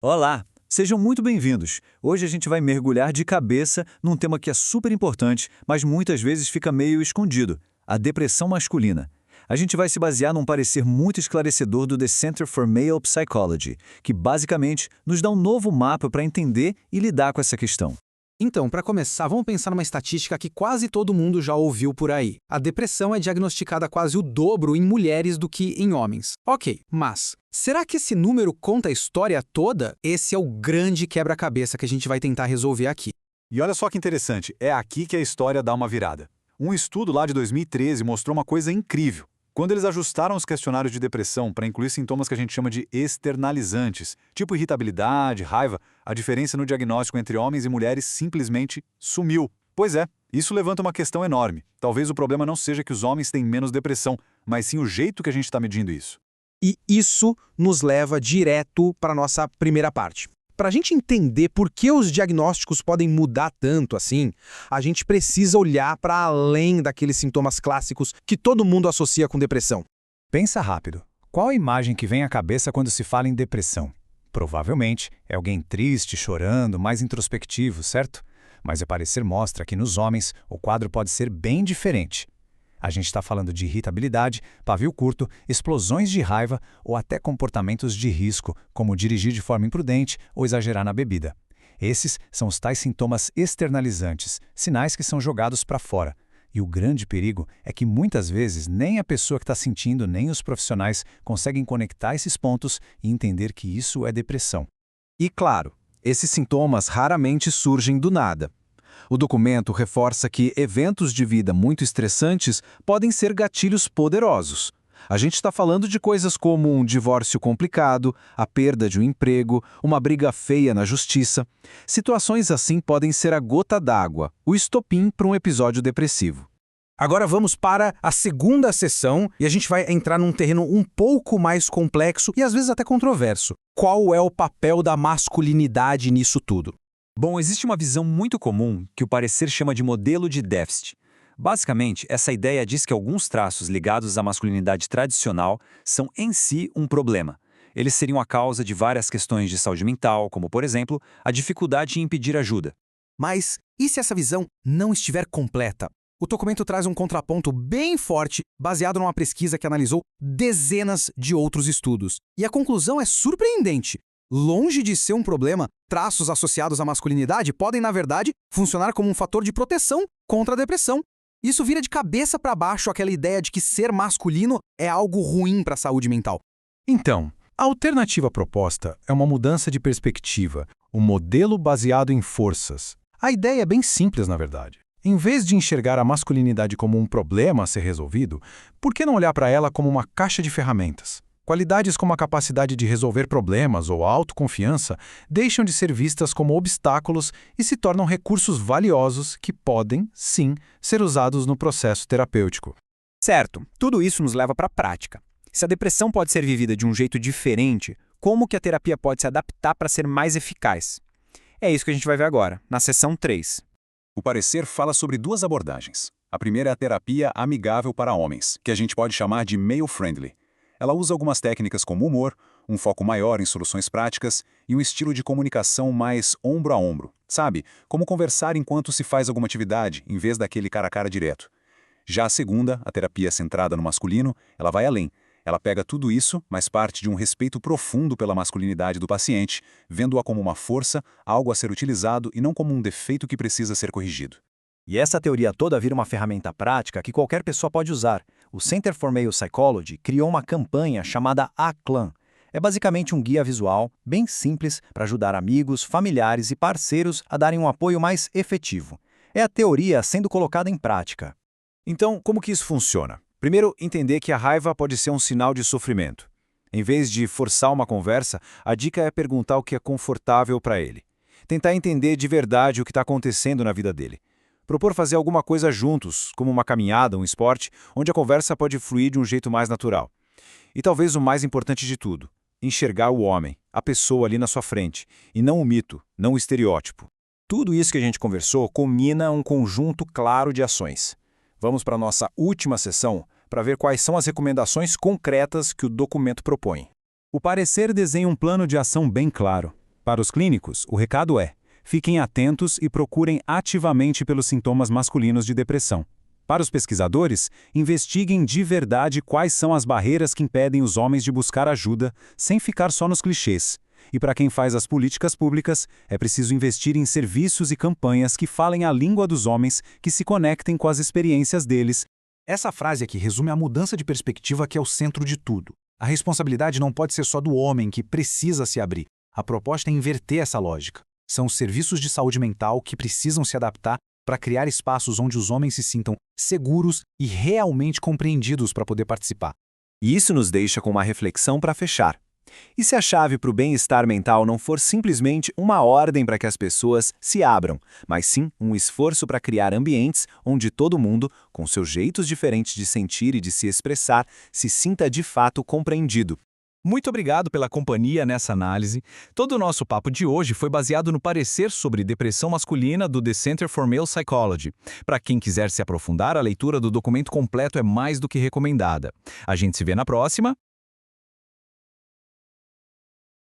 Olá, sejam muito bem-vindos. Hoje a gente vai mergulhar de cabeça num tema que é super importante, mas muitas vezes fica meio escondido: a depressão masculina. A gente vai se basear num parecer muito esclarecedor do The Center for Male Psychology, que basicamente nos dá um novo mapa para entender e lidar com essa questão. Então, para começar, vamos pensar numa estatística que quase todo mundo já ouviu por aí. A depressão é diagnosticada quase o dobro em mulheres do que em homens. Ok, mas será que esse número conta a história toda? Esse é o grande quebra-cabeça que a gente vai tentar resolver aqui. E olha só que interessante, é aqui que a história dá uma virada. Um estudo lá de 2013 mostrou uma coisa incrível. Quando eles ajustaram os questionários de depressão para incluir sintomas que a gente chama de externalizantes, tipo irritabilidade, raiva, a diferença no diagnóstico entre homens e mulheres simplesmente sumiu. Pois é, isso levanta uma questão enorme. Talvez o problema não seja que os homens têm menos depressão, mas sim o jeito que a gente está medindo isso. E isso nos leva direto para a nossa primeira parte. Para a gente entender por que os diagnósticos podem mudar tanto assim, a gente precisa olhar para além daqueles sintomas clássicos que todo mundo associa com depressão. Pensa rápido. Qual a imagem que vem à cabeça quando se fala em depressão? Provavelmente é alguém triste, chorando, mais introspectivo, certo? Mas o parecer mostra que nos homens o quadro pode ser bem diferente. A gente está falando de irritabilidade, pavio curto, explosões de raiva ou até comportamentos de risco, como dirigir de forma imprudente ou exagerar na bebida. Esses são os tais sintomas externalizantes, sinais que são jogados para fora. E o grande perigo é que muitas vezes nem a pessoa que está sentindo nem os profissionais conseguem conectar esses pontos e entender que isso é depressão. E claro, esses sintomas raramente surgem do nada. O documento reforça que eventos de vida muito estressantes podem ser gatilhos poderosos. A gente está falando de coisas como um divórcio complicado, a perda de um emprego, uma briga feia na justiça. Situações assim podem ser a gota d'água, o estopim para um episódio depressivo. Agora vamos para a segunda sessão e a gente vai entrar num terreno um pouco mais complexo e às vezes até controverso. Qual é o papel da masculinidade nisso tudo? Bom, existe uma visão muito comum que o parecer chama de modelo de déficit. Basicamente, essa ideia diz que alguns traços ligados à masculinidade tradicional são em si um problema. Eles seriam a causa de várias questões de saúde mental, como, por exemplo, a dificuldade em pedir ajuda. Mas e se essa visão não estiver completa? O documento traz um contraponto bem forte, baseado numa pesquisa que analisou dezenas de outros estudos. E a conclusão é surpreendente. Longe de ser um problema, traços associados à masculinidade podem, na verdade, funcionar como um fator de proteção contra a depressão. Isso vira de cabeça para baixo aquela ideia de que ser masculino é algo ruim para a saúde mental. Então, a alternativa proposta é uma mudança de perspectiva, um modelo baseado em forças. A ideia é bem simples, na verdade. Em vez de enxergar a masculinidade como um problema a ser resolvido, por que não olhar para ela como uma caixa de ferramentas? Qualidades como a capacidade de resolver problemas ou a autoconfiança deixam de ser vistas como obstáculos e se tornam recursos valiosos que podem, sim, ser usados no processo terapêutico. Certo, tudo isso nos leva para a prática. Se a depressão pode ser vivida de um jeito diferente, como que a terapia pode se adaptar para ser mais eficaz? É isso que a gente vai ver agora, na sessão 3. O parecer fala sobre duas abordagens. A primeira é a terapia amigável para homens, que a gente pode chamar de male-friendly. Ela usa algumas técnicas como humor, um foco maior em soluções práticas e um estilo de comunicação mais ombro a ombro, sabe? Como conversar enquanto se faz alguma atividade, em vez daquele cara a cara direto. Já a segunda, a terapia centrada no masculino, ela vai além. Ela pega tudo isso, mas parte de um respeito profundo pela masculinidade do paciente, vendo-a como uma força, algo a ser utilizado e não como um defeito que precisa ser corrigido. E essa teoria toda vira uma ferramenta prática que qualquer pessoa pode usar. O Center for Male Psychology criou uma campanha chamada A-Clan. É basicamente um guia visual, bem simples, para ajudar amigos, familiares e parceiros a darem um apoio mais efetivo. É a teoria sendo colocada em prática. Então, como que isso funciona? Primeiro, entender que a raiva pode ser um sinal de sofrimento. Em vez de forçar uma conversa, a dica é perguntar o que é confortável para ele. Tentar entender de verdade o que está acontecendo na vida dele. Propor fazer alguma coisa juntos, como uma caminhada, um esporte, onde a conversa pode fluir de um jeito mais natural. E talvez o mais importante de tudo, enxergar o homem, a pessoa ali na sua frente, e não o mito, não o estereótipo. Tudo isso que a gente conversou culmina um conjunto claro de ações. Vamos para a nossa última sessão para ver quais são as recomendações concretas que o documento propõe. O parecer desenha um plano de ação bem claro. Para os clínicos, o recado é: fiquem atentos e procurem ativamente pelos sintomas masculinos de depressão. Para os pesquisadores, investiguem de verdade quais são as barreiras que impedem os homens de buscar ajuda, sem ficar só nos clichês. E para quem faz as políticas públicas, é preciso investir em serviços e campanhas que falem a língua dos homens, que se conectem com as experiências deles. Essa frase aqui resume a mudança de perspectiva que é o centro de tudo. A responsabilidade não pode ser só do homem que precisa se abrir. A proposta é inverter essa lógica. São os serviços de saúde mental que precisam se adaptar para criar espaços onde os homens se sintam seguros e realmente compreendidos para poder participar. E isso nos deixa com uma reflexão para fechar. E se a chave para o bem-estar mental não for simplesmente uma ordem para que as pessoas se abram, mas sim um esforço para criar ambientes onde todo mundo, com seus jeitos diferentes de sentir e de se expressar, se sinta de fato compreendido? Muito obrigado pela companhia nessa análise. Todo o nosso papo de hoje foi baseado no parecer sobre depressão masculina do The Center for Male Psychology. Para quem quiser se aprofundar, a leitura do documento completo é mais do que recomendada. A gente se vê na próxima